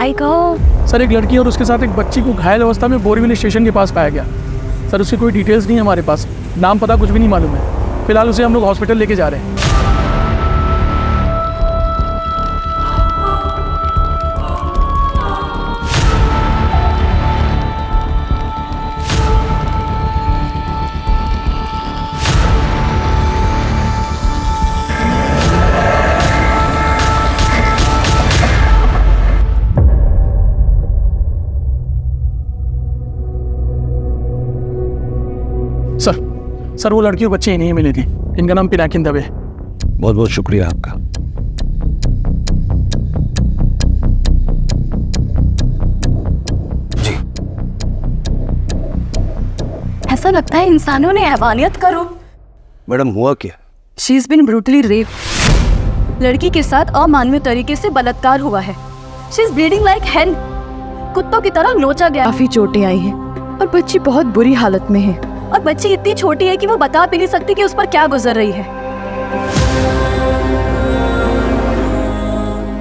आई कहो। सर एक लड़की और उसके साथ एक बच्ची को घायल अवस्था में बोरीवली स्टेशन के पास पाया गया। सर उसकी कोई डिटेल्स नहीं है हमारे पास, नाम पता कुछ भी नहीं मालूम है। फिलहाल उसे हम लोग हॉस्पिटल लेके जा रहे हैं। सर वो लड़की और बच्चे ही नहीं मिली थी। इनका नाम पिनाकिन दवे। बहुत बहुत शुक्रिया आपका। जी ऐसा लगता है इंसानों ने हैवानियत करो। मैडम हुआ क्या? She is been brutally rape. लड़की के साथ अमानवीय तरीके से बलात्कार हुआ है। She is bleeding like hell. कुत्तों की तरह नोचा गया। काफी चोटें आई हैं और बच्ची बहुत बुरी हालत में है। और बच्ची इतनी छोटी है कि वो बता भी नहीं सकती कि उस पर क्या गुजर रही है।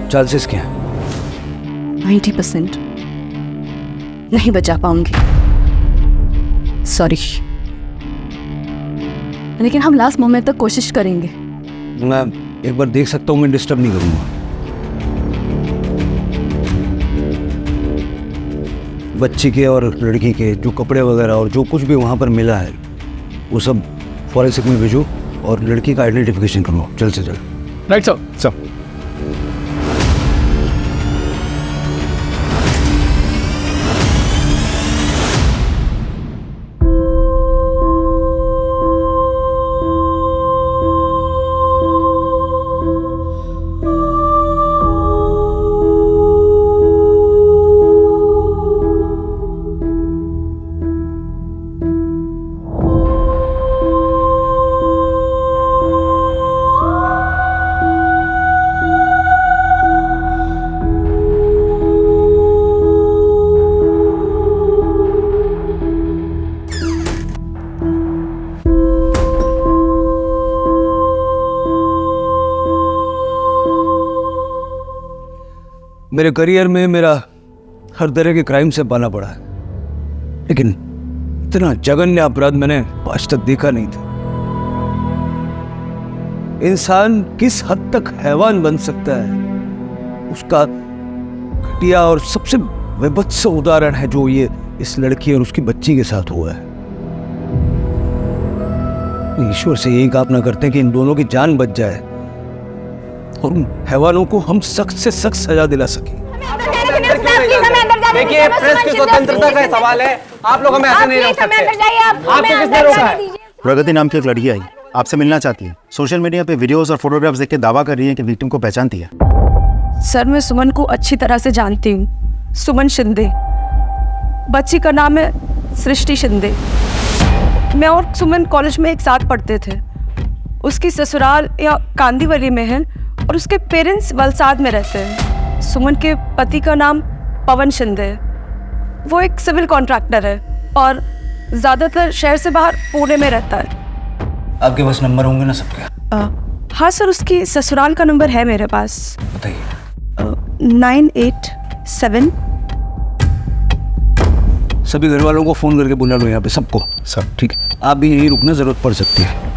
चांसेस क्या है? 90% नहीं बचा पाऊंगी, सॉरी, लेकिन हम लास्ट मोमेंट तक कोशिश करेंगे। मैं एक बार देख सकता हूँ, मैं डिस्टर्ब नहीं करूँगा। बच्ची के और लड़की के जो कपड़े वगैरह और जो कुछ भी वहाँ पर मिला है वो सब फॉरेंसिक में भेजो और लड़की का आइडेंटिफिकेशन करो जल्द से जल्द। Right sir. मेरे करियर में मेरा हर तरह के क्राइम से पाना पड़ा है, लेकिन इतना जघन्य अपराध मैंने आज तक देखा नहीं था। इंसान किस हद तक हैवान बन सकता है उसका घटिया और सबसे विभत्स उदाहरण है जो ये इस लड़की और उसकी बच्ची के साथ हुआ है। ईश्वर से यही कामना करते हैं कि इन दोनों की जान बच जाए और उन हैवानों को हम सख्त से सख्त सजा दिला सके। देखिए, प्रेस की स्वतंत्रता का सवाल है, आप लोग हमें ऐसे नहीं रोक सकते। आपको किसने रोका है? प्रगति नाम की एक लड़की आई, आपसे मिलना चाहती है। सोशल मीडिया पे वीडियोस और फोटोग्राफ्स देख के दावा कर रही है कि विक्टिम को पहचानती है। सर मैं सुमन को अच्छी तरह से जानती हूँ। सुमन शिंदे, बच्ची का नाम है सृष्टि शिंदे। मैं और सुमन कॉलेज में एक साथ पढ़ते थे। उसकी ससुराल या कांदीवली में है और उसके पेरेंट्स वलसाड में रहते हैं। सुमन के पति का नाम पवन शिंदे है। वो एक सिविल कॉन्ट्रैक्टर है और ज़्यादातर शहर से बाहर पुणे में रहता है। आपके पास नंबर होंगे ना सबके? हाँ सर, उसकी ससुराल का नंबर है मेरे पास। बताइए। 987। सभी घर वालों को फोन करके बुला लो यहाँ पे सबको। सब ठीक है, आप भी यहीं रुकना, जरूरत पड़ सकती है।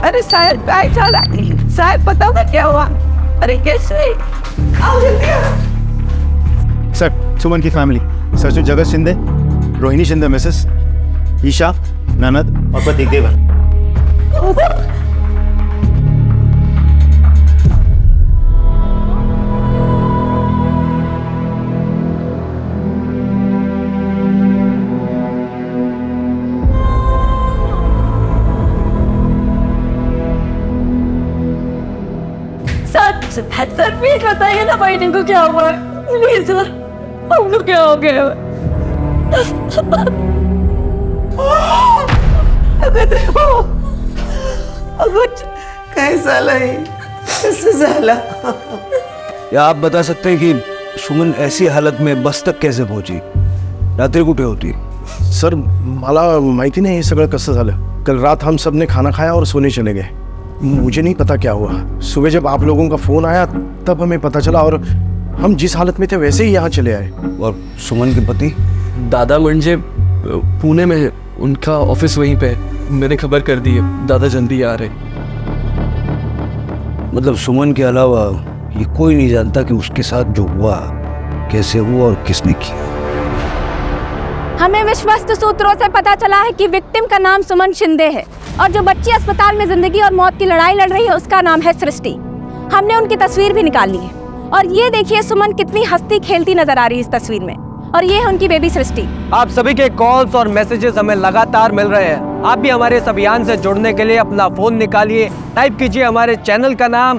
अरे शायद शायद पता ना क्या हुआ। अरे कैसे? आओ जल्दी आओ। सर सुमन की फैमिली, सर जगत शिंदे, रोहिणी शिंदे मिसेस, ईशा, ननद और पति देवर। सर प्लीज बताइए ना बहनी को क्या हुआ है, प्लीज सर, हम लोग क्या हो गया? कुछ कैसा लई कसं झाला? या आप बता सकते हैं कि सुमन ऐसी हालत में बस तक कैसे पहुंची? रात्री कुठे होती? सर मला माहिती नाही हे सगळं कसं झालं. कल रात हम सब ने खाना खाया और सोने चले गए. मुझे नहीं पता क्या हुआ. सुबह जब आप लोगों का फ़ोन आया तब हमें पता चला और हम जिस हालत में थे वैसे ही यहाँ चले आए. और सुमन के पति? दादा म्हणजे पुणे में, उनका ऑफिस वहीं पे. मैंने खबर कर दी है, दादा जल्दी आ रहे. मतलब सुमन के अलावा ये कोई नहीं जानता कि उसके साथ जो हुआ कैसे हुआ और किसने किया. हमें विश्वस्त सूत्रों से पता चला है कि विक्टिम का नाम सुमन शिंदे है और जो बच्ची अस्पताल में जिंदगी और मौत की लड़ाई लड़ रही है उसका नाम है सृष्टि. हमने उनकी तस्वीर भी निकाल ली है और ये देखिए सुमन कितनी हंसती खेलती नजर आ रही है इस तस्वीर में, और ये है उनकी बेबी सृष्टि. आप सभी के कॉल्स और मैसेजेस हमें लगातार मिल रहे हैं. आप भी हमारे इस अभियान से जुड़ने के लिए अपना फोन निकालिए, टाइप कीजिए हमारे चैनल का नाम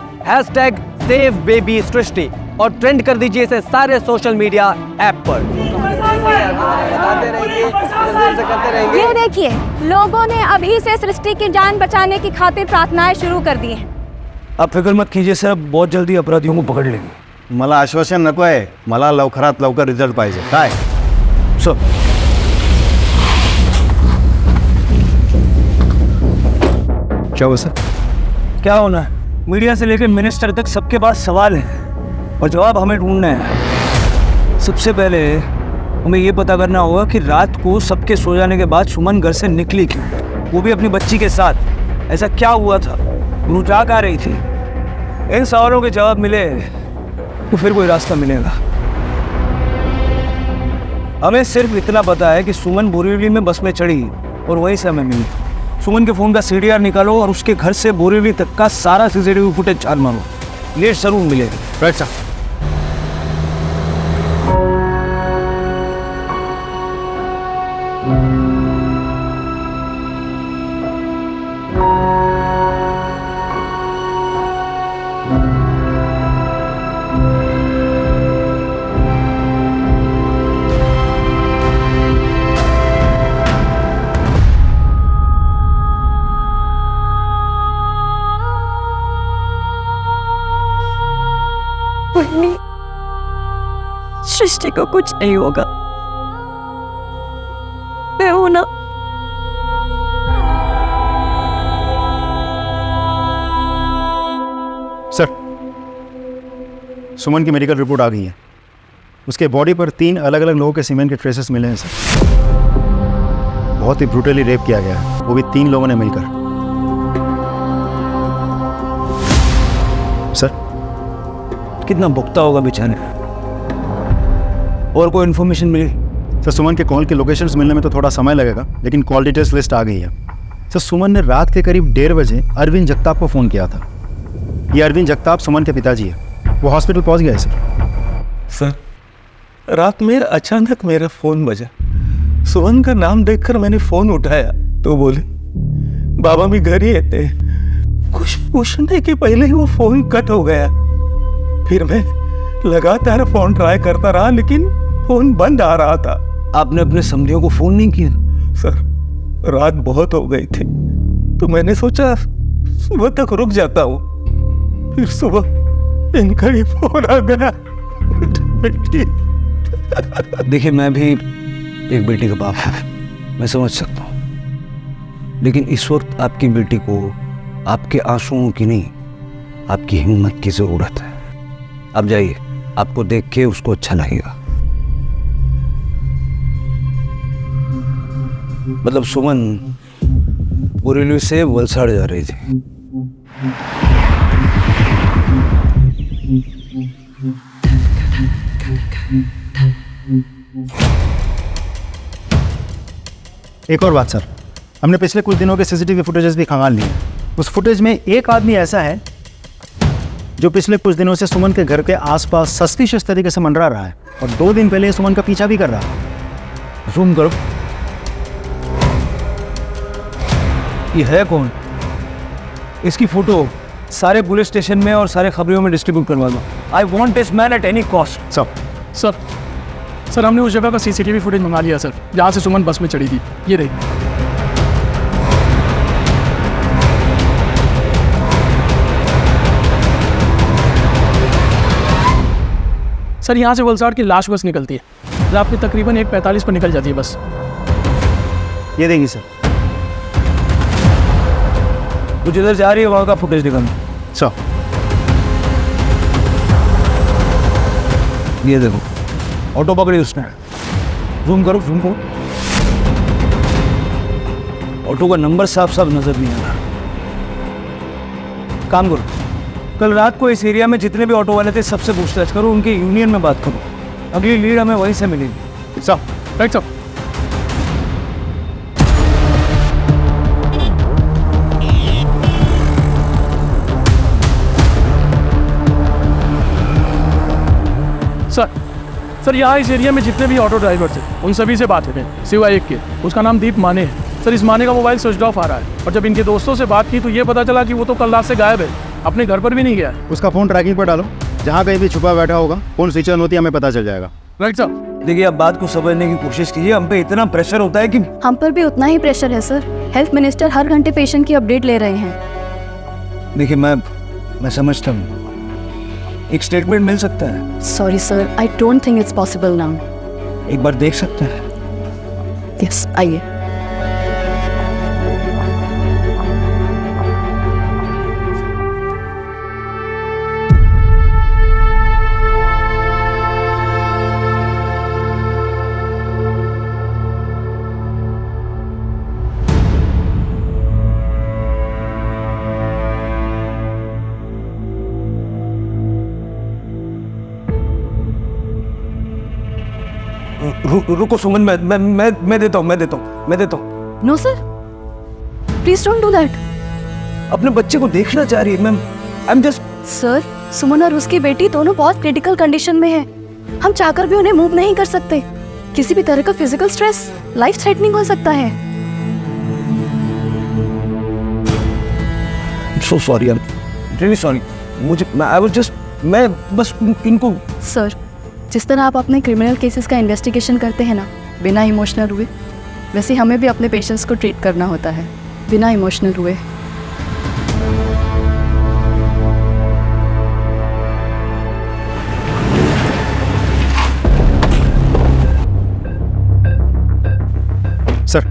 #SaveBabySrishti और ट्रेंड कर दीजिए इसे सारे सोशल मीडिया ऐप पर. ये देखिए लोगों ने अभी से सृष्टि की जान बचाने की खातिर प्रार्थनाएं शुरू कर दी हैं. आप फिक्र मत कीजिए सर, बहुत जल्दी अपराधियों को पकड़ लेंगे. मला आश्वासन नको आहे, मला लवकरात लवकर रिझल्ट पाहिजे. काय सर क्या हुआ सर? क्या होना है? मीडिया से लेकर मिनिस्टर तक सबके पास सवाल है और जवाब हमें ढूंढना है. सबसे पहले हमें ये पता करना होगा कि रात को सबके सो जाने के बाद सुमन घर से निकली क्यों, वो भी अपनी बच्ची के साथ. ऐसा क्या हुआ था? वो क्या कर रही थी? इन सवालों के जवाब मिले तो फिर कोई रास्ता मिलेगा. हमें सिर्फ इतना पता है कि सुमन बोरीवली में बस में चढ़ी और वहीं से हमें मिली. सुमन के फ़ोन का CDR निकालो और उसके घर से बोरीवली तक का सारा CCTV फुटेज छान मारो. ये जरूर मिलेगा. Right sir. सृष्टि को कुछ नहीं होगा. मैं हूं ना. सर सुमन की मेडिकल रिपोर्ट आ गई है. उसके बॉडी पर 3 अलग अलग लोगों के सीमेंट के ट्रेसेस मिले हैं सर. बहुत ही ब्रूटली रेप किया गया है, वो भी 3 लोगों ने मिलकर. सर कितना भुगता होगा बेचारे. और कोई इन्फॉर्मेशन मिली? सर सुमन के कॉल के लोकेशंस मिलने में तो थोड़ा समय लगेगा, लेकिन कॉल डिटेल्स लिस्ट आ गई है. सर सुमन ने रात के करीब 1:30 बजे अरविंद जगताप को फ़ोन किया था. ये अरविंद जगताप सुमन के पिताजी है. वो हॉस्पिटल पहुंच गया है सर. सर रात में अचानक मेरा फ़ोन बजा. सुमन का नाम देखकर मैंने फ़ोन उठाया तो बोले बाबा मैं घर ही थे. कुछ पूछने के पहले ही वो फ़ोन कट हो गया. फिर मैं लगातार फ़ोन ट्राई करता रहा लेकिन फ़ोन बंद आ रहा था. आपने अपने समधियों को फ़ोन नहीं किया? सर रात बहुत हो गई थी तो मैंने सोचा सुबह तक रुक जाता हूँ. फिर सुबह इनका ही फ़ोन आ गया. देखिए मैं भी एक बेटी का बाप हूँ, मैं समझ सकता हूँ, लेकिन इस वक्त आपकी बेटी को आपके आंसुओं की नहीं आपकी हिम्मत की ज़रूरत है. आप जाइए, आपको देख के उसको अच्छा लगेगा. मतलब सुमन बोरीवली से वलसाड़ जा रही थी. एक और बात सर, हमने पिछले कुछ दिनों के CCTV फुटेजेस भी खंगाल लिए. उस फुटेज में एक आदमी ऐसा है जो पिछले कुछ दिनों से सुमन के घर के आसपास सस्पिशियस तरीके से मंडरा रहा है और 2 दिन पहले सुमन का पीछा भी कर रहा है. जूम करो. ये है कौन? इसकी फोटो सारे पुलिस स्टेशन में और सारे खबरों में डिस्ट्रीब्यूट करवा दो. I want this man at any cost. Sir हमने उस जगह का CCTV फुटेज मंगा लिया सर, जहाँ से सुमन बस में चढ़ी थी. ये रही. सर यहाँ से वलसाड़ की लाश बस निकलती है, रात में तकरीबन 1:45 पर निकल जाती है बस। ये देखिए सर। तू जिधर जा रही है वहाँ का फुटेज दिखाना। सर ये देखो, ऑटो पकड़ी उसने। जूम करो, जूम करो। ऑटो का नंबर साफ साफ नजर नहीं आ रहा। काम करो, कल रात को इस एरिया में जितने भी ऑटो वाले थे सबसे पूछताछ करो, उनके यूनियन में बात करो। अगली लीड हमें वहीं से मिलेगी। Sir right sir. सर यहाँ इस एरिया में जितने भी ऑटो ड्राइवर थे उन सभी से बात है, सिवाय एक के, उसका नाम दीप माने है। सर इस माने का मोबाइल स्विच ऑफ आ रहा है, और जब इनके दोस्तों से बात की तो ये पता चला कि वो तो कल रात से गायब है, अपने घर पर भी नहीं गया है। उसका फ़ोन ट्रैकिंग पर डालो, जहाँ कहीं भी छुपा बैठा होगा फ़ोन स्विच ऑन होती है, हमें पता चल जाएगा। Right sir. देखिए, आप बात को समझने की कोशिश कीजिए। हम पे इतना प्रेशर होता है कि हम पर भी उतना ही प्रेशर है सर। हेल्थ मिनिस्टर हर घंटे पेशेंट की अपडेट ले रहे हैं। देखिए, मैं समझता हूँ, एक स्टेटमेंट मिल सकता है। Sorry sir, I don't think it's possible now. एक बार देख सकते हैं? यस, आइए। रुको सुमन, मैं देता हूँ। No sir, please don't do that. अपने बच्चे को देखना चाह रही है ma'am. I am just. Sir, Suman और उसकी बेटी दोनों बहुत क्रिटिकल कंडीशन में है। हम चाहकर भी उन्हें मूव नहीं कर सकते। किसी भी तरह का फिजिकल स्ट्रेस लाइफ थ्रेटनिंग हो सकता है। So sorry, I am really sorry. मैं बस इनको। सर, जिस तरह आप अपने क्रिमिनल केसेस का इन्वेस्टिगेशन करते हैं ना, बिना इमोशनल हुए, वैसे हमें भी अपने पेशेंट्स को ट्रीट करना होता है बिना इमोशनल हुए। सर,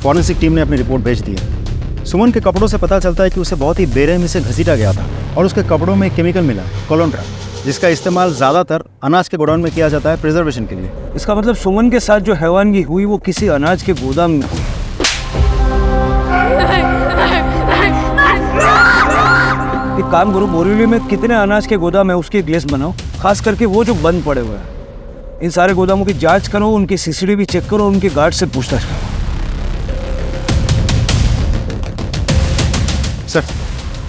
फॉरेंसिक टीम ने अपनी रिपोर्ट भेज दी है। सुमन के कपड़ों से पता चलता है कि उसे बहुत ही बेरहमी से घसीटा गया था और उसके कपड़ों में केमिकल मिला, कोलोंट्रा, जिसका इस्तेमाल ज़्यादातर अनाज के गोडाउन में किया जाता है प्रिजर्वेशन के लिए। इसका मतलब सुमन के साथ जो हैवानगी हुई वो किसी अनाज के गोदाम में हुई। एक काम करो, बोरीवली में कितने अनाज के गोदाम है उसकी एक लिस्ट बनाओ, खास करके वो जो बंद पड़े हुए हैं। इन सारे गोदामों की जांच करो, उनकी सीसीटीवी चेक करो, उनके गार्ड से पूछताछ करो। सर,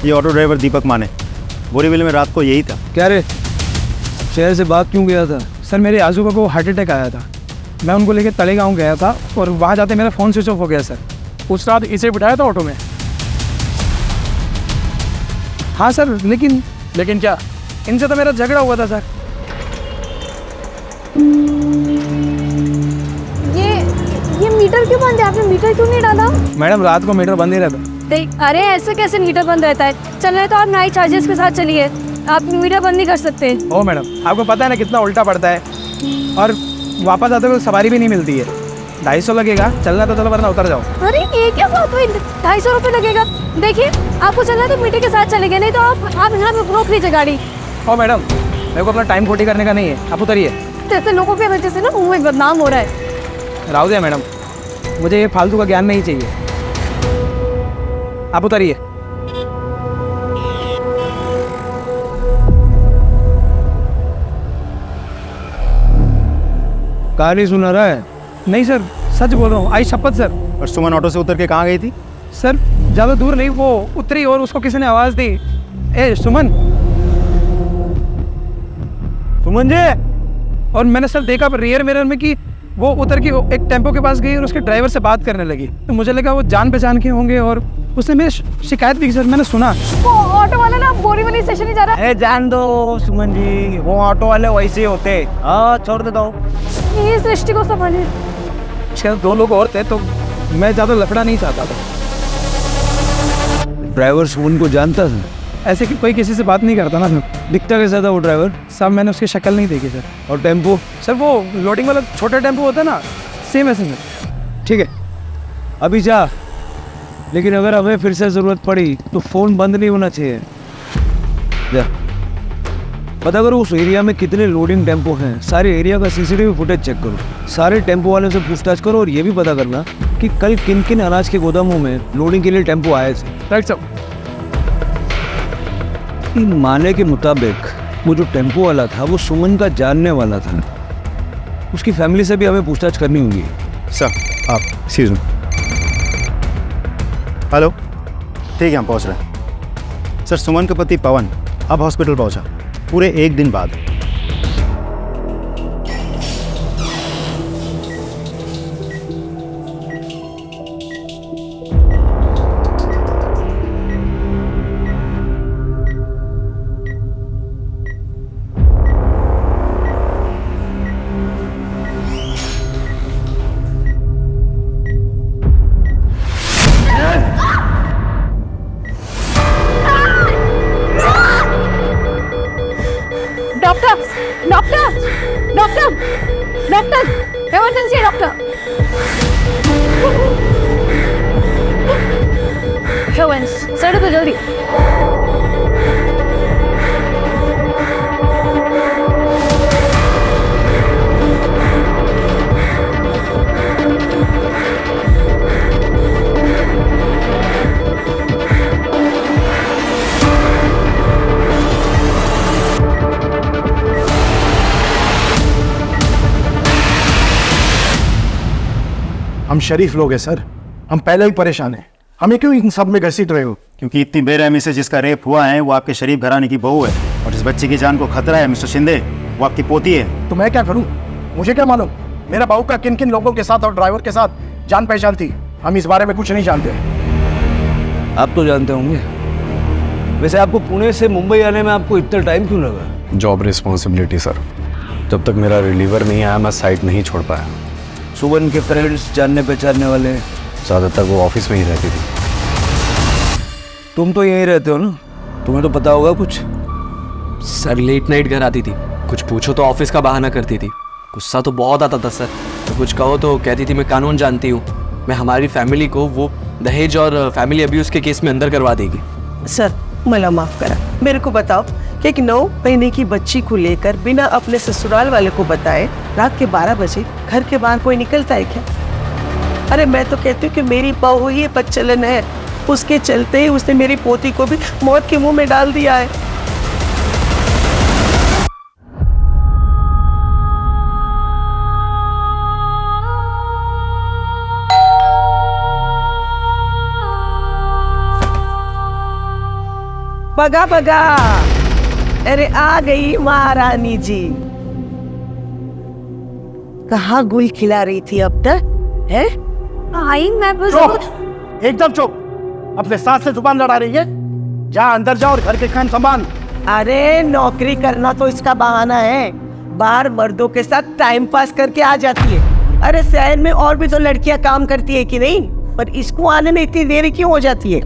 ये ऑटो ड्राइवर दीपक माने बोरीवली में रात को यही था। क्या रे, शहर से भाग क्यों गया था? सर मेरे आजू को हार्ट अटैक आया था, मैं उनको लेकर तलेगांव गया था और वहाँ जाते मेरा फ़ोन स्विच ऑफ हो गया सर। उस रात इसे बिठाया था ऑटो में। हाँ सर, लेकिन क्या? इनसे तो मेरा झगड़ा हुआ था सर। ये मीटर क्यों बंद है? आपने मीटर क्यों नहीं डाला? मैडम, रात को मीटर बंद ही रहता। देख, अरे ऐसे कैसे मीटर बंद रहता है? चल रहे तो आप नाइट चार्जेस के साथ चलिए, आप मीटर बंद नहीं कर सकते। ओ मैडम, आपको पता है ना कितना उल्टा पड़ता है, और वापस आते हुए सवारी भी नहीं मिलती है। 250 लगेगा, चलना तो चलो वरना उतर जाओ। अरे ये क्या बात हुई? 250 रुपये लगेगा? देखिए, आपको चलना है तो मीटर के साथ चलेंगे, नहीं तो आप यहाँ पे रोक लीजिए गाड़ी। ओ मैडम, मेरे को अपना टाइम खोटी करने का नहीं है, आप उतरिए। जैसे लोगों की वजह से ना मुँह में बदनाम हो रहा है। राव दिया मैडम, मुझे ये फालतू का ज्ञान नहीं चाहिए, आप उतरिए। कहानी सुना रहा है? नहीं सर, सच बोल रहा हूँ, आई शपथ सर। और सुमन ऑटो से उतर के कहाँ गई थी? सर ज़्यादा दूर नहीं, वो उतरी और उसको किसी ने आवाज़ दी, ए सुमन, सुमन जी। और मैंने सर देखा रियर मिरर में कि वो उतर के एक टेम्पो के पास गई और उसके ड्राइवर से बात करने लगी। तो मुझे लगा वो जान पहचान के होंगे और उसने मेरी शिकायत भी की सर, मैंने सुना। वो ऑटो वाला ना बोरीवली स्टेशन ही जा रहा है। जान दो सुमन जी, वो ऑटो वाले वैसे ही होते। हाँ, छोड़ देता हूँ। ये सृष्टि को संभालिए। शायद 2 लोग और थे, तो मैं ज़्यादा लफड़ा नहीं चाहता था। ड्राइवर सुमन को जानता था? ऐसे कोई किसी से बात नहीं करता ना सर। दिखता कैसा था वो ड्राइवर? साहब मैंने उसकी शक्ल नहीं देखी सर। और टेम्पो? सर वो लोडिंग वाला छोटा टेम्पो होता है ना, सेम ऐसे में। ठीक है अभी जा, लेकिन अगर हमें फिर से ज़रूरत पड़ी तो फ़ोन बंद नहीं होना चाहिए। जा पता करो उस एरिया में कितने लोडिंग टेम्पो हैं, सारे एरिया का सीसीटीवी फुटेज चेक करो, सारे टेम्पो वालों से पूछताछ करो और ये भी पता करना कि कल किन किन अनाज के गोदामों में लोडिंग के लिए टेम्पो आए थे। राइट साहब। माने के मुताबिक वो जो टेम्पो वाला था वो सुमन का जानने वाला था। उसकी फैमिली से भी हमें पूछताछ करनी होगी। सर आप एक्सक्यूज मी। हेलो, ठीक है हम पहुंच रहे हैं। सर सुमन का पति पवन अब हॉस्पिटल पहुंचा पूरे 1 दिन बाद। Doctor doctor doctor doctor emergency doctor. Heavens sir तो जल्दी। हम शरीफ लोग हैं सर, हम पहले ही परेशान हैं। हमें क्यों इन सब में घसीट रहे हो? क्योंकि इतनी बेरहमी से जिसका रेप हुआ है वो आपके शरीफ घराने की बहू है, और जिस बच्चे की जान को खतरा है मिस्टर शिंदे वो आपकी पोती है। तो मैं क्या करूं? मुझे क्या मालूम मेरा बहू का किन किन लोगों के साथ और ड्राइवर के साथ जान पहचान थी? हम इस बारे में कुछ नहीं जानते। आप तो जानते होंगे। वैसे आपको पुणे से मुंबई आने में आपको इतना टाइम क्यों लगा? जॉब रिस्पॉन्सिबिलिटी सर, जब तक मेरा रिलीवर नहीं आया मैं साइट नहीं छोड़ पाया। सुमन के फ्रेंड्स, जानने पहचानने वाले? ज़्यादातर वो ऑफिस में ही रहती थी। तुम तो यहीं रहते हो ना, तुम्हें तो पता होगा कुछ। सर लेट नाइट घर आती थी, कुछ पूछो तो ऑफिस का बहाना करती थी। गुस्सा तो बहुत आता था सर, तो कुछ कहो तो कहती थी मैं कानून जानती हूँ, मैं हमारी फैमिली को वो दहेज और फैमिली अब्यूज़ के केस में अंदर करवा देगी। सर मला माफ करा, मेरे को बताओ कि एक 9 महीने की बच्ची को लेकर बिना अपने ससुराल वाले को बताए रात के 12 बजे घर के बाहर कोई निकलता है क्या? अरे मैं तो कहती हूँ कि मेरी बहू ही बच्चलन है, उसके चलते ही उसने मेरी पोती को भी मौत के मुंह में डाल दिया है। बगा बगा, अरे आ गई महारानी जी। कहाँ गुल खिला रही थी अब तक है? आई मैं बस एकदम चुप, अपने साथ से जुबान लड़ा रही है। जा अंदर जाओ और घर के काम संभाल। अरे नौकरी करना तो इसका बहाना है, बाहर मर्दों के साथ टाइम पास करके आ जाती है। अरे शहर में और भी तो लड़कियां काम करती है कि नहीं, पर इसको आने में इतनी देरी क्यों हो जाती है?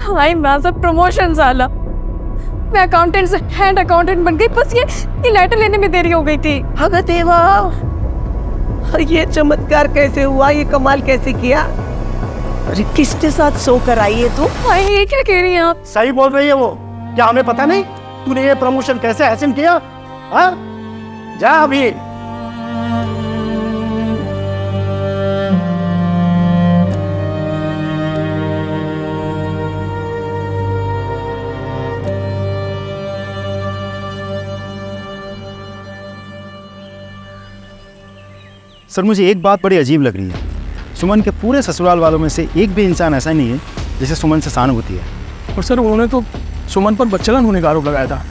हाय मैं प्रमोशन साला, मैं अकाउंटेंट से हेड अकाउंटेंट बन गई, बस ये लेटर लेने में देरी हो गई थी। भगत देवा, ये चमत्कार कैसे हुआ? ये कमाल कैसे किया? अरे किसके साथ सोकर आई है तू? हाय ये क्या कह रही हैं आप? सही बोल रही है वो, क्या हमें पता नहीं तूने ये प्रमोशन कैसे हासिल किया? हाँ जा अभी। सर मुझे एक बात बड़ी अजीब लग रही है, सुमन के पूरे ससुराल वालों में से एक भी इंसान ऐसा नहीं है जिसे सुमन से सहानुभूति है। और सर उन्होंने तो सुमन पर बच्चलन होने का आरोप लगाया था।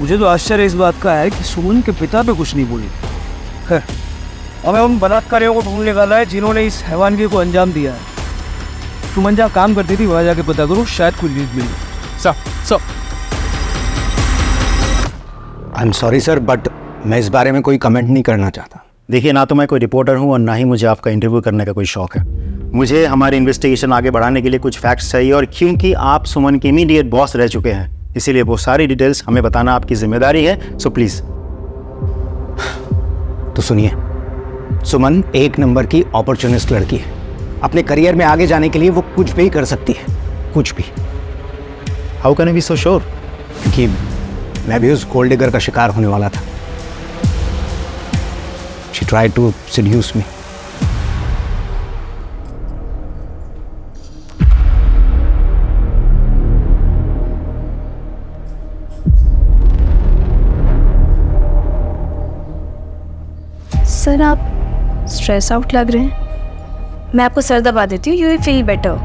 मुझे तो आश्चर्य इस बात का है कि सुमन के पिता पे कुछ नहीं बोली। खैर, हमें उन बलात्कारियों को ढूंढ निकाला है जिन्होंने इस हैवानगी को अंजाम दिया है। सुमन जहाँ काम करती थी वहाँ जाके पता करो, शायद कुछ लीड मिली। Sir I am sorry sir, but मैं इस बारे में कोई कमेंट नहीं करना चाहता। देखिए, ना तो मैं कोई रिपोर्टर हूँ और ना ही मुझे आपका इंटरव्यू करने का कोई शौक है। मुझे हमारी इन्वेस्टिगेशन आगे बढ़ाने के लिए कुछ फैक्ट्स चाहिए, और क्योंकि आप सुमन के इमीडिएट बॉस रह चुके हैं, इसीलिए वो सारी डिटेल्स हमें बताना आपकी जिम्मेदारी है। So please. तो सुनिए, सुमन एक नंबर की अपॉर्चुनिस्ट लड़की है। अपने करियर में आगे जाने के लिए वो कुछ भी कर सकती है, कुछ भी। How can I be so sure? क्योंकि मैं भी उस गोल्ड डिगर का शिकार होने वाला था। She tried to seduce me. Sir, आप स्ट्रेस आउट लग रहे हैं। मैं आपको सर दबा देती हूँ, यू विल फील बेटर।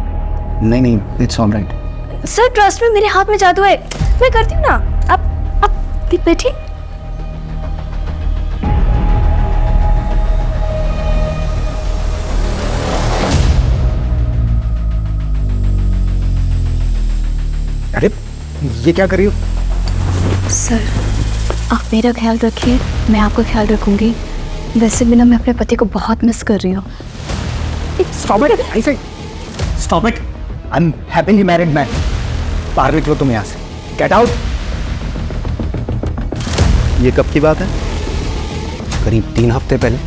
नहीं, it's all right. Sir trust में, मेरे हाथ में जादू है, मैं करती हूँ ना। आप बैठिए। अरे ये क्या कर रही हो? सर, आप मेरा ख्याल रखिए, मैं आपका ख्याल रखूंगी। वैसे भी ना, मैं अपने पति को बहुत मिस कर रही हूँ। Stop it! I say, stop it! I'm happily married man. बाहर निकलो तुम यहाँ से। Get out! ये कब की बात है? करीब 3 हफ्ते पहले।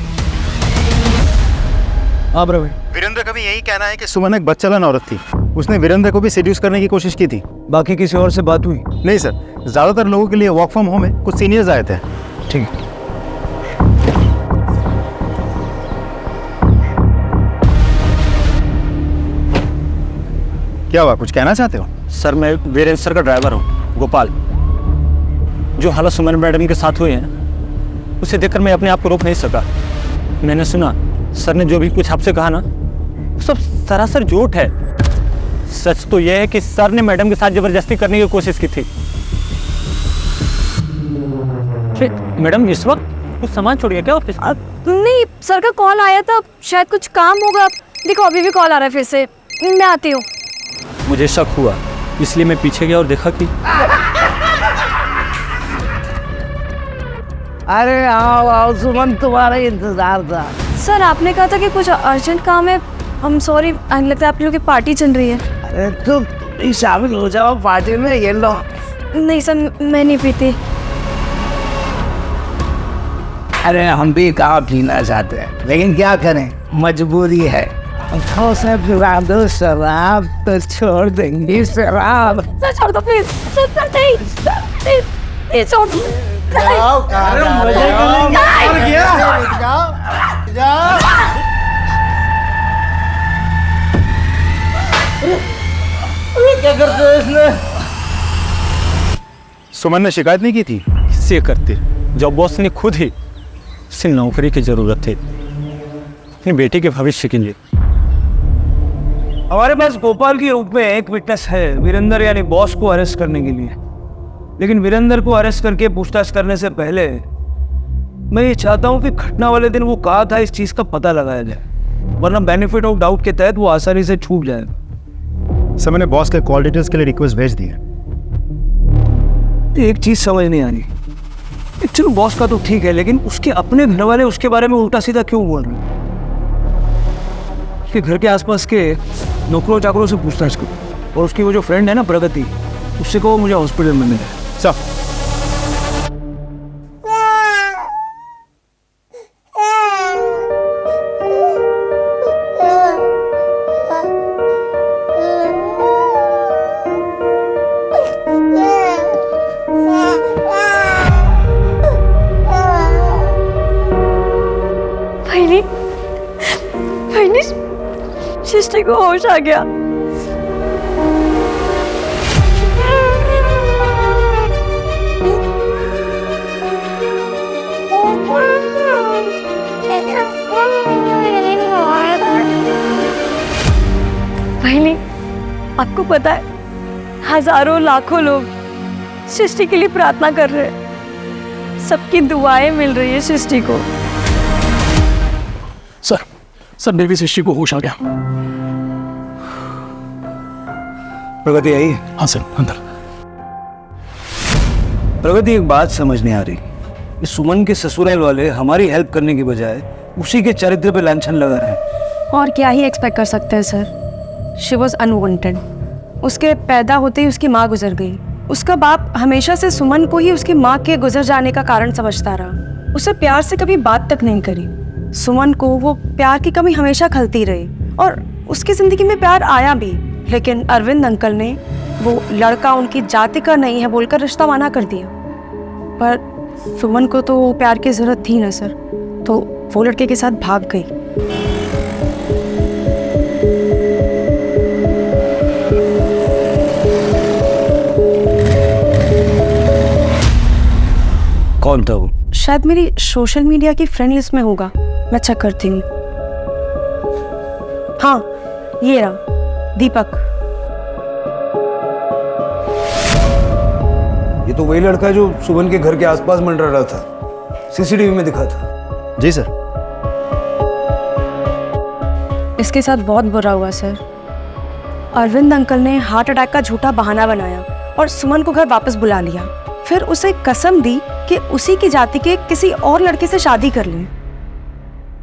हाँ प्रवीण, वीरेंद्र का भी यही कहना है कि सुमन एक बच्चालन औरत थी। उसने वीरेंद्र को भी सेड्यूस करने की कोशिश की थी। बाकी किसी और से बात हुई? नहीं सर, ज़्यादातर लोगों के लिए वर्क फ्रॉम होम है, कुछ सीनियर्स आए थे। ठीक है। क्या हुआ, कुछ कहना चाहते हो? सर, मैं वीरेंद्र सर का ड्राइवर हूँ, गोपाल। जो हालत सुमन मैडम के साथ हुए हैं, उसे देखकर मैं अपने आप को रोक नहीं सका। मैंने सुना सर ने जो भी कुछ आपसे कहा ना, वो सब सरासर झूठ है। सच तो यह है कि सर ने मैडम के साथ जबरदस्ती करने की कोशिश की थी। मैडम, इस वक्त कुछ सामान छोड़िए क्या ऑफिस? नहीं, सर का कॉल आया था, शायद कुछ काम होगा। देखो, अभी भी कॉल आ रहा है फिर से। मैं आती हूँ। मुझे शक हुआ, इसलिए मैं पीछे गया और देखा कि अरे आओ आओ, सुमन तुम्हारा इंतजार था। सर, आपने कहा था कि कुछ अर्जेंट काम है। हम सॉरी, लगता है आप लोगों की पार्टी चल रही है। अरे तुम शामिल हो जाओ पार्टी में, ये लो। नहीं सर, मैं नहीं पीती। अरे हम भी कहाँ पीना चाहते हैं, लेकिन क्या करें, मजबूरी है। तो सब जुगा दो शराब तो छोड़ देंगे शराब। सर छोड़ दो प्लीज। सर प्लीज छोड़ दो। क्या करते हो इसने? सुमन ने शिकायत नहीं की थी? किससे करते, जब बॉस ने खुद ही उसे नौकरी की जरूरत थी अपनी बेटी के भविष्य के लिए। हमारे पास गोपाल के रूप में एक विटनेस है, वीरेंद्र यानी बॉस को अरेस्ट करने के लिए। लेकिन वीरेंद्र को अरेस्ट करके पूछताछ करने से पहले मैं ये चाहता हूँ कि घटना वाले दिन वो कहा था, इस चीज का पता लगाया जाए, वरना बेनिफिट ऑफ डाउट के तहत वो आसानी से छूट जाएगा। सर, मैंने बॉस के कॉल डिटेल्स के लिए रिक्वेस्ट भेज दी है। एक चीज समझ नहीं आ रही, चलो बॉस का तो ठीक है, लेकिन उसके अपने घर वाले उसके बारे में उल्टा सीधा क्यों बोल रहे हैं? उसके घर के आसपास के नौकरों चाकरों से पूछताछ करो, और उसकी वो जो फ्रेंड है ना प्रगति, उससे कहो मुझे हॉस्पिटल में मिले। सर, सृष्टि को होश आ गया। पहले आपको पता है, हजारों लाखों लोग सृष्टि के लिए प्रार्थना कर रहे हैं। सबकी दुआएं मिल रही है सृष्टि को। सर बेबी सृष्टि को होश आ गया। प्रगति आई? हाँ सर, अंदर। प्रगति, एक बात समझ नहीं आ रही, इस सुमन के ससुराल वाले हमारी हेल्प करने की बजाय उसी के चरित्र पे लांछन लगा रहे हैं। और क्या ही एक्सपेक्ट कर सकते हैं सर। She was unwanted. उसके पैदा होते ही उसकी माँ गुजर गई। उसका बाप हमेशा से सुमन को ही उसकी माँ के गुजर जाने का कारण समझता रहा। उसे प्यार से कभी बात तक नहीं करी। सुमन को वो प्यार की कमी हमेशा खलती रही और उसकी ज़िंदगी में प्यार आया भी, लेकिन अरविंद अंकल ने वो लड़का उनकी जाति का नहीं है बोलकर रिश्ता माना कर दिया। पर सुमन को तो प्यार की ज़रूरत थी ना सर, तो वो लड़के के साथ भाग गई। कौन था वो? शायद मेरी सोशल मीडिया की फ्रेंड लिस्ट में होगा, मैं चेक करती हूँ। हाँ, ये रहा, दीपक। ये तो वही लड़का है जो सुमन के घर के आसपास मंडरा रहा था, सीसीटीवी में दिखा था। जी सर। इसके साथ बहुत बुरा हुआ सर। अरविंद अंकल ने हार्ट अटैक का झूठा बहाना बनाया और सुमन को घर वापस बुला लिया। फिर उसे कसम दी कि उसी की जाति के किसी और लड़के से शादी कर ले।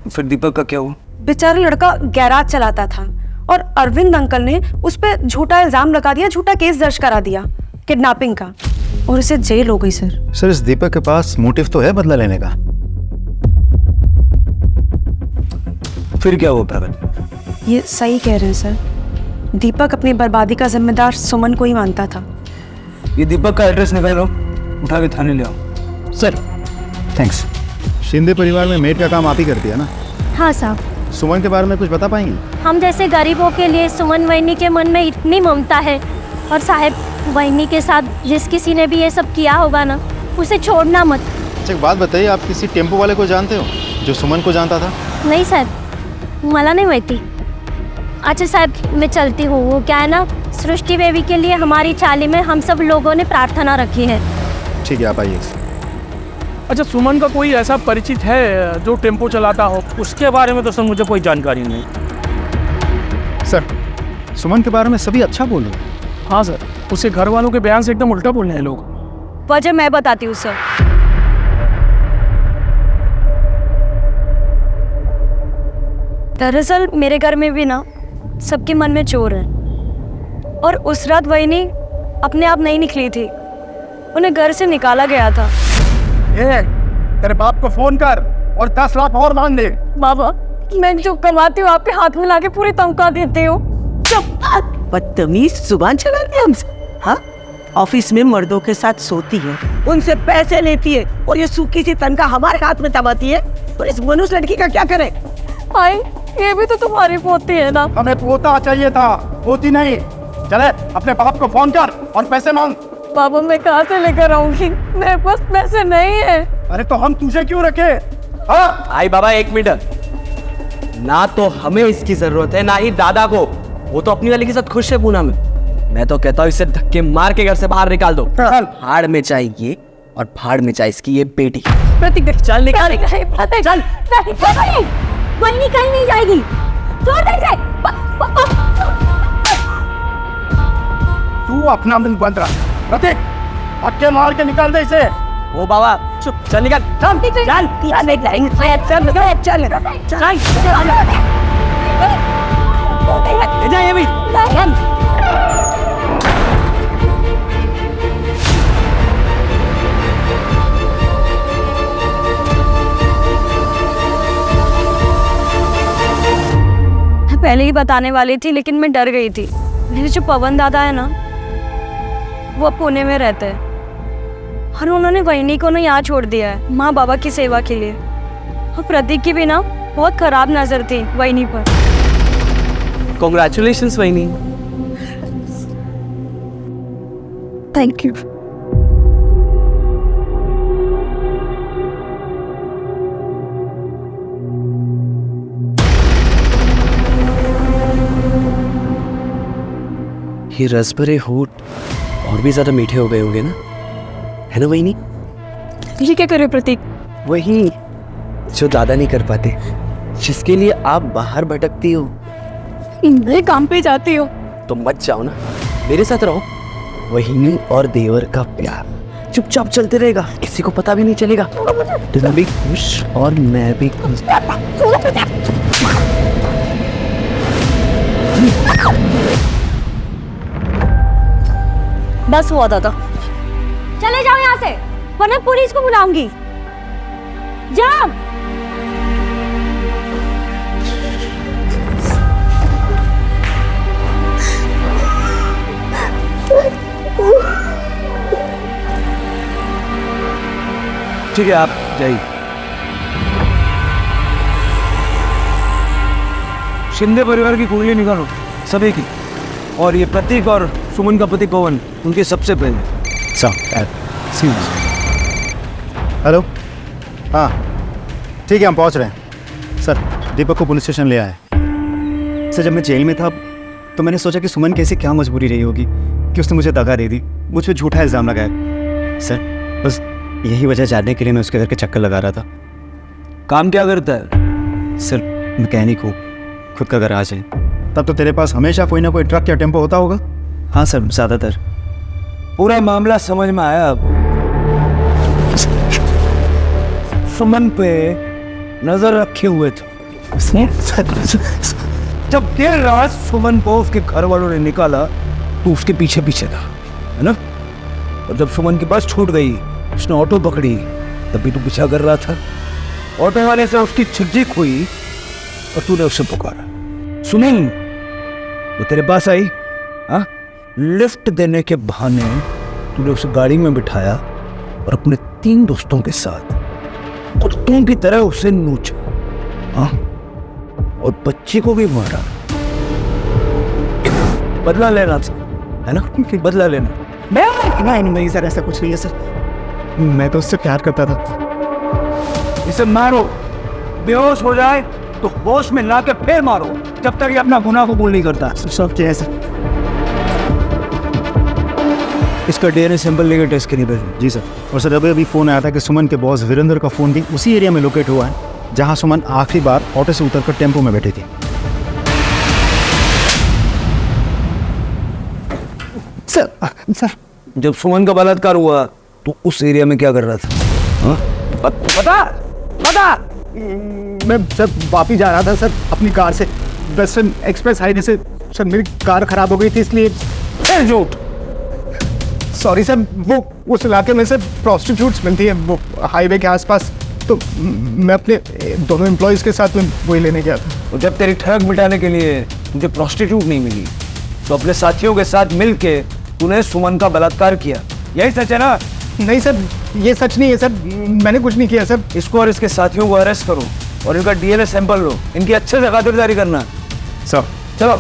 फिर दीपक का क्या हुआ? बेचारा लड़का गैराज चलाता था और अरविंद अंकल ने उस पर झूठा इल्जाम लगा दिया, झूठा केस दर्ज करा दिया किडनैपिंग का, और उसे जेल हो गई सर। सर इस दीपक के पास मोटिव तो है बदला लेने का। फिर क्या हुआ पागल? ये सही कह रहे हैं सर। दीपक अपनी बर्बादी का जिम्मेदार सुमन को ही मानता था। ये दीपक का एड्रेस निकालो, उठा के थाने ले आओ। Sir thanks. शिंदे परिवार में मेड का काम आप ही करती है ना? हाँ साहब। सुमन के बारे में कुछ बता पाएंगी? हम जैसे गरीबों के लिए सुमन वहीनी के मन में इतनी ममता है, और साहब वहीनी के साथ जिस किसी ने भी ये सब किया होगा ना, उसे छोड़ना मत। अच्छा एक बात बताइए, आप किसी टेम्पो वाले को जानते हो जो सुमन को जानता था? नहीं साहब, मला नहीं माहिती। अच्छा साहब मैं चलती हूँ। वो क्या है ना, सृष्टि बेबी के लिए हमारी चाली में हम सब लोगों ने प्रार्थना रखी है। ठीक है आप आइए। अच्छा, सुमन का कोई ऐसा परिचित है जो टेम्पो चलाता हो? उसके बारे में तो सर मुझे कोई जानकारी नहीं। सर सुमन के बारे में सभी अच्छा बोल रहे हैं। हाँ सर, उसके घर वालों के बयान से एकदम उल्टा बोल रहे हैं लोग। वजह मैं बताती हूँ सर। दरअसल मेरे घर में भी ना सबके मन में चोर है, और उस रात वहीनी अपने आप नहीं निकली थी, उन्हें घर से निकाला गया था। तेरे बाप को फोन कर और 10 लाख और मांग ले। बाबा मैं जो कमाती हूँ आपके हाथ में लाके पूरी तनख्वाह देती हूँ। बदतमीज जुबान चलाती है हमसे। हाँ, ऑफिस में मर्दों के साथ सोती है, उनसे पैसे लेती है, और ये सूखी सी तनख्वाह हमारे हाथ में दबाती है। और इस मनुष्य लड़की का क्या करे? आई ये भी तो तुम्हारी पोती है ना। हमें पोता चाहिए था, पोती नहीं। चले अपने बाप को फोन कर और पैसे मांग। बाबा मैं कहाँ से लेकर आऊंगी, मेरे पास पैसे नहीं है। अरे तो हम तुझे क्यों रखे? हाँ? आई बाबा एक मिनट, ना तो हमें इसकी जरूरत है ना ही दादा को। वो तो अपनी वाली के साथ खुश है पूना में। मैं तो कहता हूँ इसे धक्के मार के घर से बाहर निकाल दो। भाड़ में चाहिए और भाड़ में चाहिए इसकी ये बेटी। प्रतीक चल निकाल। चल वहीनी कहीं नहीं जाएगी। छोड़ दे इसे। तू अपना मुंह बंद रख। प्रतीक धक्के मार के निकाल दे इसे। वो बाबा चुप, चल निकल। ले जा ये भी। पहले ही बताने वाली थी, लेकिन मैं डर गई थी। मेरे जो पवन दादा है ना, वो पुणे में रहते हैं, और उन्होंने वहीनी को ना यहाँ छोड़ दिया है माँ बाबा की सेवा के लिए। और प्रतीक की भी ना बहुत खराब नजर थी वहीनी पर। कांग्रेचुलेशंस वहीनी। Thank you. ये रस भरे होठ और भी ज्यादा मीठे हो गए होंगे ना, है ना वहीनी? ये क्या करे प्रतीक? वही जो दादा नहीं कर पाते, जिसके लिए आप बाहर भटकती हो। मैं काम पे जाती हूँ। तो मत जाओ ना, मेरे साथ रहो। वहीनी और देवर का प्यार चुपचाप चलते रहेगा, किसी को पता भी नहीं चलेगा। तुम भी खुश और मैं भी खुश। बस हुआ दादा, चले जाओ यहाँ से वरना पुलिस को बुलाऊंगी। जाओ। ठीक है, आप जाइए। शिंदे परिवार की कुंडली निकालो, सभी की, और ये प्रतीक और सुमन का पति पवन, उनके सबसे पहले। सर हेलो, हाँ ठीक है, हम पहुंच रहे हैं। सर दीपक को पुलिस स्टेशन ले आए। सर जब मैं जेल में था तो मैंने सोचा कि सुमन कैसे क्या मजबूरी रही होगी कि उसने मुझे दगा दे दी, मुझ पर झूठा इल्ज़ाम लगाया। सर बस यही वजह जानने के लिए मैं उसके घर के चक्कर लगा रहा था। काम क्या करता है? सर मैकेनिक हूँ, खुद का गराज है। तब तो तेरे पास हमेशा कोई ना कोई ट्रक या टेम्पो होता होगा। हाँ सर, ज़्यादातर। पूरा मामला समझ में आया अब। सुमन पे नजर रखे हुए थे उसने। जब देर रात सुमन को उसके घर वालों ने निकाला तो उसके पीछे पीछे था, है ना? और जब सुमन की बस छूट गई, उसने ऑटो पकड़ी, तभी तो पीछा कर रहा था। ऑटो वाले से उसकी छिक हुई और तूने उससे पुकारा, सुनिंग वो तेरे पास आई। हाँ, लिफ्ट देने के बहाने तूने उसे गाड़ी में बिठाया और अपने 3 दोस्तों के साथ कुत्तों की तरह उसे नोचा, हाँ, और बच्ची को भी मारा। बदला लेना था, है ना? बदला लेना। नहीं सर, ऐसा कुछ नहीं है सर, मैं तो उससे प्यार करता था। इसे मारो, बेहोश हो जाए तो होश में ला के फिर मारो, जब तक ये अपना गुनाह कबूल नहीं करता। सब क्या है सर? इसका डीएनए सैंपल लेके टेस्ट के लिए भेजो। जी सर। और सर अभी फ़ोन आया था कि सुमन के बॉस वीरेंद्र का फ़ोन भी उसी एरिया में लोकेट हुआ है जहां सुमन आखिरी बार ऑटो से उतरकर टेम्पो में बैठी थी। सर जब सुमन का बलात्कार हुआ तो उस एरिया में क्या कर रहा था? हाँ? बता। मैं सर वापस जा रहा था सर अपनी कार से, वेस्टर्न एक्सप्रेस हाईवे से। सर मेरी कार खराब हो गई थी इसलिए। झूठ। सॉरी सर, वो उस इलाके में से प्रोस्टिट्यूट्स मिलती है वो हाईवे के आसपास, तो मैं अपने दोनों एम्प्लॉयज़ के साथ में वही लेने गया था। और जब तेरी ठग मिटाने के लिए मुझे प्रोस्टिट्यूट नहीं मिली तो अपने साथियों के साथ मिल के तूने सुमन का बलात्कार किया, यही सच है ना? नहीं सर, ये सच नहीं है सर, मैंने कुछ नहीं किया सर। इसको और इसके साथियों को अरेस्ट करो और इनका डीएनए सैंपल लो, इनकी अच्छे से खातिरदारी करना। सर चलो।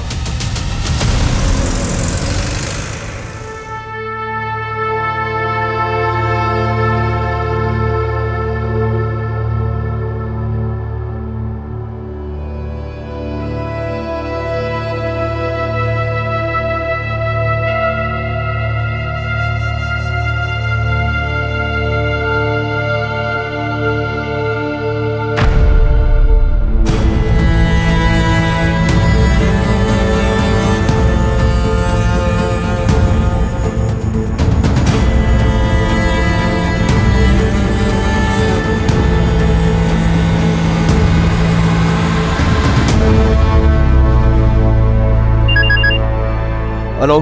Hello,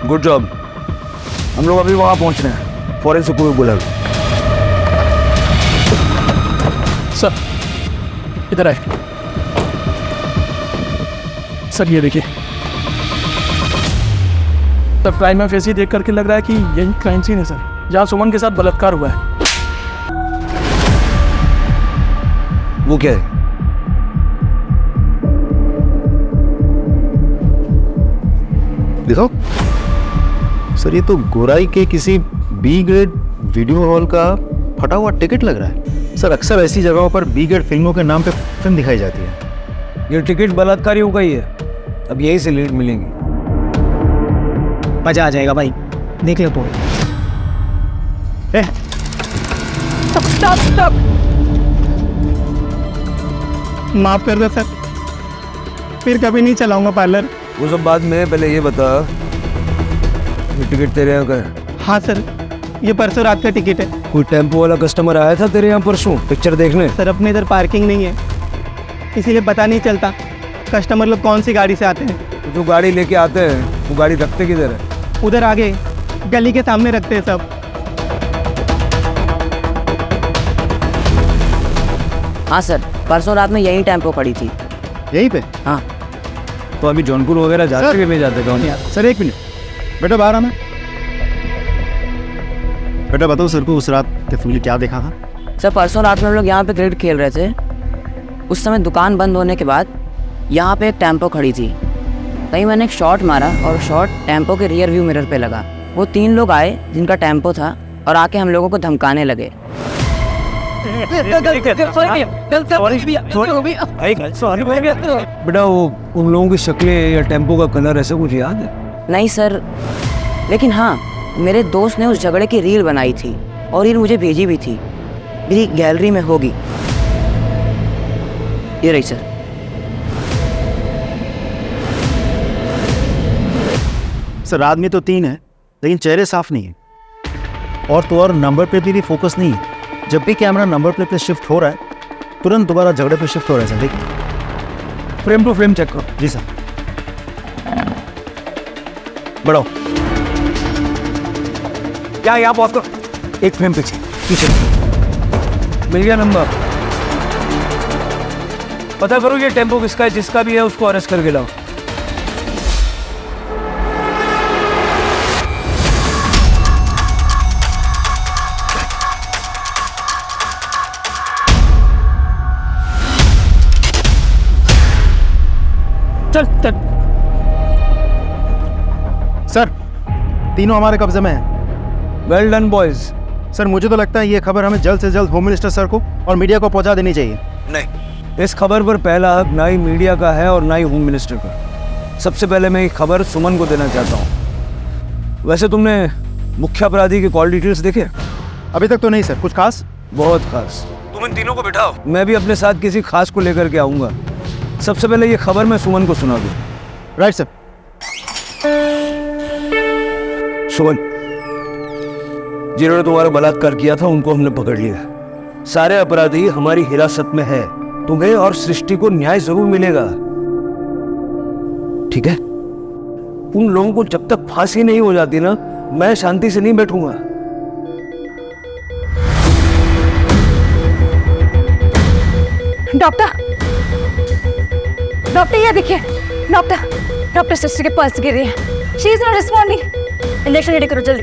good job. हम लोग अभी वहां पहुंच रहे हैं, फॉरेंसिक को भी बुला लो। सर इधर आए। सर ये देखिए, सर क्राइम में फेस ही देख करके लग रहा है कि यही क्राइम सीन है सर, जहाँ सुमन के साथ बलात्कार हुआ है। वो क्या है? दिखाओ सर, ये तो गोराई के किसी बी ग्रेड वीडियो हॉल का फटा हुआ टिकट लग रहा है। सर अक्सर ऐसी जगहों पर बी ग्रेड फिल्मों के नाम पे फिल्म दिखाई जाती है। ये टिकट बलात्कारियों का ही है, अब यही से लीड मिलेंगी। मजा आ जाएगा भाई, देख ले तो। स्टॉप। माफ कर दो सर, फिर कभी नहीं चलाऊंगा पार्लर। वो सब बाद में, पहले ये बता ये टिकट तेरे यहाँ का है? हाँ सर, ये परसों रात का टिकट है। कोई टेम्पो वाला कस्टमर आया था तेरे यहाँ परसों पिक्चर देखने? सर अपने इधर पार्किंग नहीं है, इसीलिए पता नहीं चलता कस्टमर लोग कौन सी गाड़ी से आते हैं। तो जो गाड़ी लेके आते हैं वो गाड़ी रखते किधर है? उधर आगे गली के सामने रखते हैं सब। हाँ सर, परसों रात में यही टेम्पो खड़ी थी। यहीं पे? हाँ। तो अभी जौनपुर वगैरह जाते कि नहीं जाते कौन? सर एक मिनट, बेटा बाहर आना। बेटा बताओ सर को उस रात तुमने क्या देखा था? सर परसों रात में हम लोग यहाँ पे क्रिकेट खेल रहे थे। उस समय दुकान बंद होने के बाद यहाँ पे एक टेम्पो खड़ी थी। तभी मैंने एक शॉट मारा और शॉट टेम्पो के रियर व्यू मिरर पे लगा। वो 3 लोग आए जिनका टेम्पो था और आके हम लोगों को धमकाने लगे। बेटा वो उन लोगों की शक्लें या टेम्पो का कलर ऐसा कुछ याद है? नहीं सर, लेकिन हाँ मेरे दोस्त ने उस झगड़े की रील बनाई थी और रील मुझे भेजी भी थी। मेरी गैलरी में होगी, ये रही सर। सर आदमी तो 3 है लेकिन चेहरे साफ नहीं है, और तो और नंबर प्लेट पे भी फोकस नहीं है। जब भी कैमरा नंबर प्लेट पे शिफ्ट हो रहा है तुरंत दोबारा झगड़े पे शिफ्ट हो रहा है सर। देखिए फ्रेम टू फ्रेम चेक करो। जी सर। बढ़ाओ। क्या यहाँ पॉज करो। एक फ्रेम पीछे पीछे। मिल गया नंबर। पता करो ये टेम्पो किसका है, जिसका भी है उसको अरेस्ट करके लाओ। चल चल। सर तीनों हमारे कब्जे में हैं। Well done boys. सर मुझे तो लगता है ये खबर हमें जल्द से जल्द होम मिनिस्टर सर को और मीडिया को पहुंचा देनी चाहिए। नहीं, इस खबर पर पहला हक ना ही मीडिया का है और ना ही होम मिनिस्टर का। सबसे पहले मैं ये खबर सुमन को देना चाहता हूँ। वैसे तुमने मुख्य अपराधी के कॉल डिटेल्स देखे? अभी तक तो नहीं सर। कुछ खास? बहुत खास। तुम इन तीनों को बिठाओ, मैं भी अपने साथ किसी खास को लेकर के आऊंगा। सबसे पहले ये खबर मैं सुमन को सुना दूं। Right sir. सुमन, जिन्होंने तुम्हारा बलात्कार किया था उनको हमने पकड़ लिया। सारे अपराधी हमारी हिरासत में है। तुम्हें और सृष्टि को न्याय जरूर मिलेगा, ठीक है? उन लोगों को जब तक फांसी नहीं हो जाती ना, मैं शांति से नहीं बैठूंगा। डॉक्टर ये देखिए, डॉक्टर सिस्टर के पल्स गिर रही है। She is not responding. Injection ready करो जल्दी।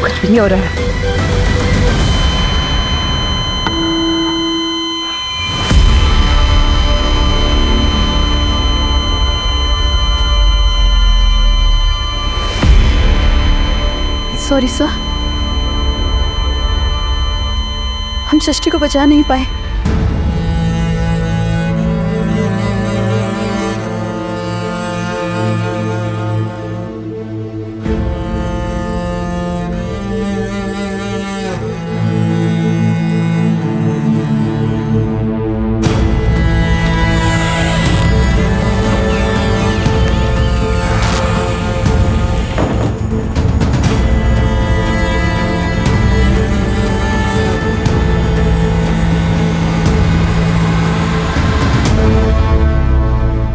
कुछ भी नहीं हो रहा है। सॉरी सर, हम सृष्टि को बचा नहीं पाए।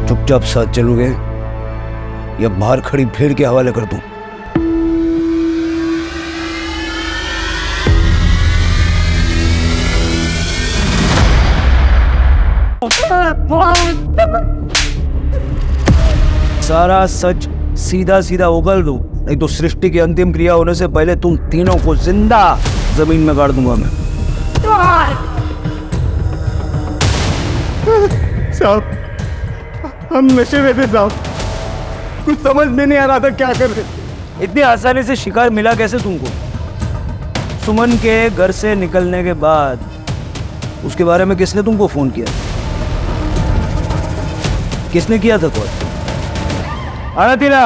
चुपचाप साथ चलोगे या बाहर खड़ी भीड़ के हवाले कर दूं? सारा सच सीधा सीधा उगल दूं, नहीं तो सृष्टि की अंतिम क्रिया होने से पहले तुम तीनों को जिंदा जमीन में गाड़ दूंगा मैं। साहब हम नशे में थे साहब, कुछ समझ में नहीं आ रहा था क्या कर रहे। इतनी आसानी से शिकार मिला कैसे तुमको? सुमन के घर से निकलने के बाद उसके बारे में किसने तुमको फोन किया? किसने किया था कॉल? आना तीरा।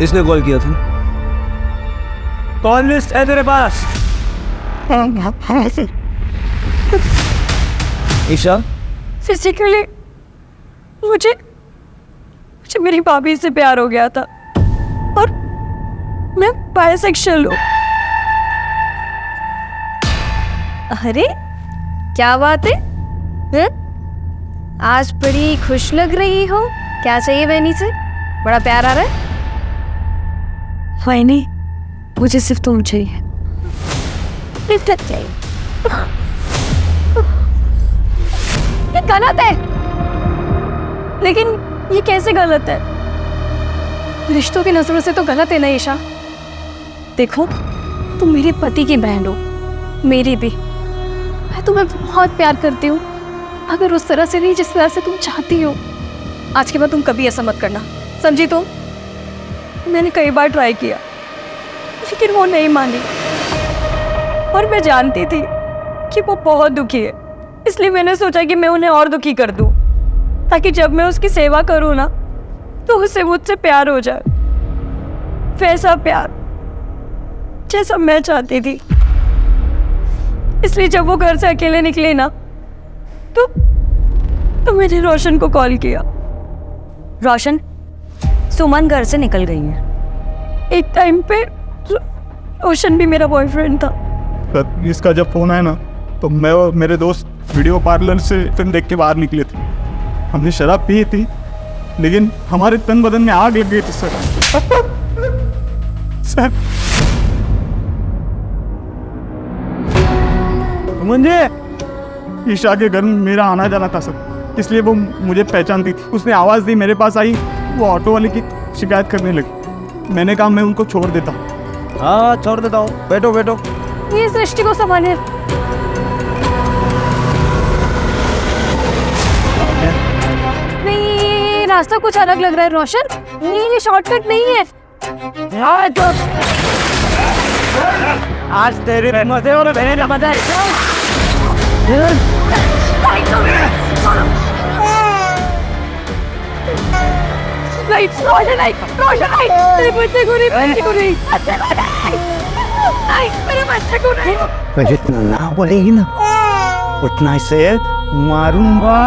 इसने कॉल किया था? कॉल लिस्ट है तेरे पास? हाँ सर। ईशा, फिजिकली मुझे मेरी भाभी से प्यार हो गया था और मैं बायसेक्सुअल हूँ। अरे क्या बात है? आज बड़ी खुश लग रही हो। क्या चाहिए बहनी से? बड़ा प्यार आ रहा है? वही मुझे सिर्फ तुम चाहिए। लिफ्ट चाहिए। ये गलत है। लेकिन ये कैसे गलत है? रिश्तों की नजरों से तो गलत है ना ईशा। देखो, तुम मेरे पति की बहन हो, मेरी भी। मैं तुम्हें बहुत प्यार करती हूँ, अगर उस तरह से नहीं जिस तरह से तुम चाहती हो। आज के बाद तुम कभी ऐसा मत करना, समझी तुम? मैंने कई बार ट्राई किया लेकिन वो नहीं मानी और मैं जानती थी कि वो बहुत दुखी है, इसलिए मैंने सोचा कि मैं उन्हें और दुखी कर दूं ताकि जब मैं उसकी सेवा करूं ना तो उसे मुझसे प्यार हो जाए, वैसा प्यार जैसा मैं चाहती थी। इसलिए जब वो घर से अकेले निकले ना तो मैंने रोशन को कॉल किया। रोशन, सुमन घर से निकल गई है। एक टाइम पे रोशन भी मेरा बॉयफ्रेंड था। सर, इसका जब फोन आया ना तो मैं और मेरे दोस्त वीडियो पार्लर से फिल्म देख के बाहर निकले थे। हमने शराब पी थी लेकिन हमारे तन बदन में आग लग गई थी सर। सर मुझे ईशा के घर में मेरा आना जाना था सर, इसलिए वो मुझे पहचानती थी। उसने आवाज़ दी, मेरे पास आई, वो ऑटो वाले की शिकायत करने लगी। मैंने कहा मैं उनको छोड़ देता हूँ। हाँ छोड़ देता हूँ, बैठो बैठो। ये सृष्टि को संभाले। नहीं, रास्ता कुछ अलग लग रहा है रोशन। नहीं, ये शॉर्टकट नहीं है। आज तेरी रहमत है और मेरी रहमत है। जितना ना बोलेगी ना उतना इसे मारूंगा।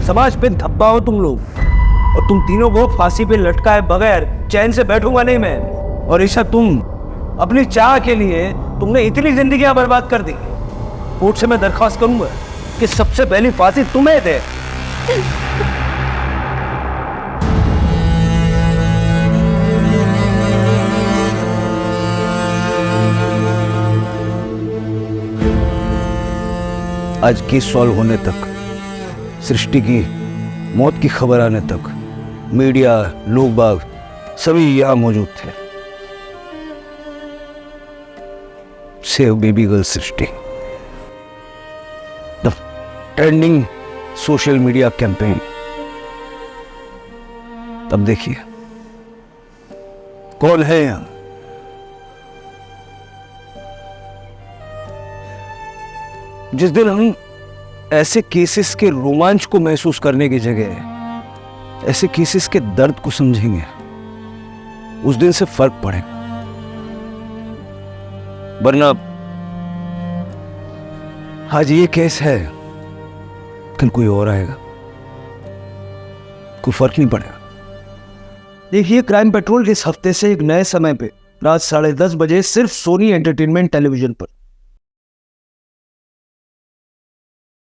समाज पे धब्बा हो तुम लोग, और तुम तीनों को फांसी पे लटकाए बगैर चैन से बैठूंगा नहीं मैं। और ईशा, तुम अपनी चाह के लिए तुमने इतनी जिंदगियां बर्बाद कर दी। कोर्ट से मैं दरख्वास्त करूंगा कि सबसे पहली फांसी तुम्हें दे। आज केस सॉल्व होने तक, सृष्टि की मौत की खबर आने तक मीडिया, लोग बाग सभी यहां मौजूद थे। Save baby girl Srishti, the trending social media campaign. तब देखिए कौन है यहां। जिस दिन हम ऐसे केसेस के रोमांच को महसूस करने की जगह ऐसे केसेस के दर्द को समझेंगे, उस दिन से फर्क पड़ेगा। वरना आज ये केस है, कल कोई और आएगा, कोई फर्क नहीं पड़ेगा। देखिए, क्राइम पेट्रोल इस हफ्ते से एक नए समय पे रात 10:30 बजे सिर्फ सोनी एंटरटेनमेंट टेलीविजन पर।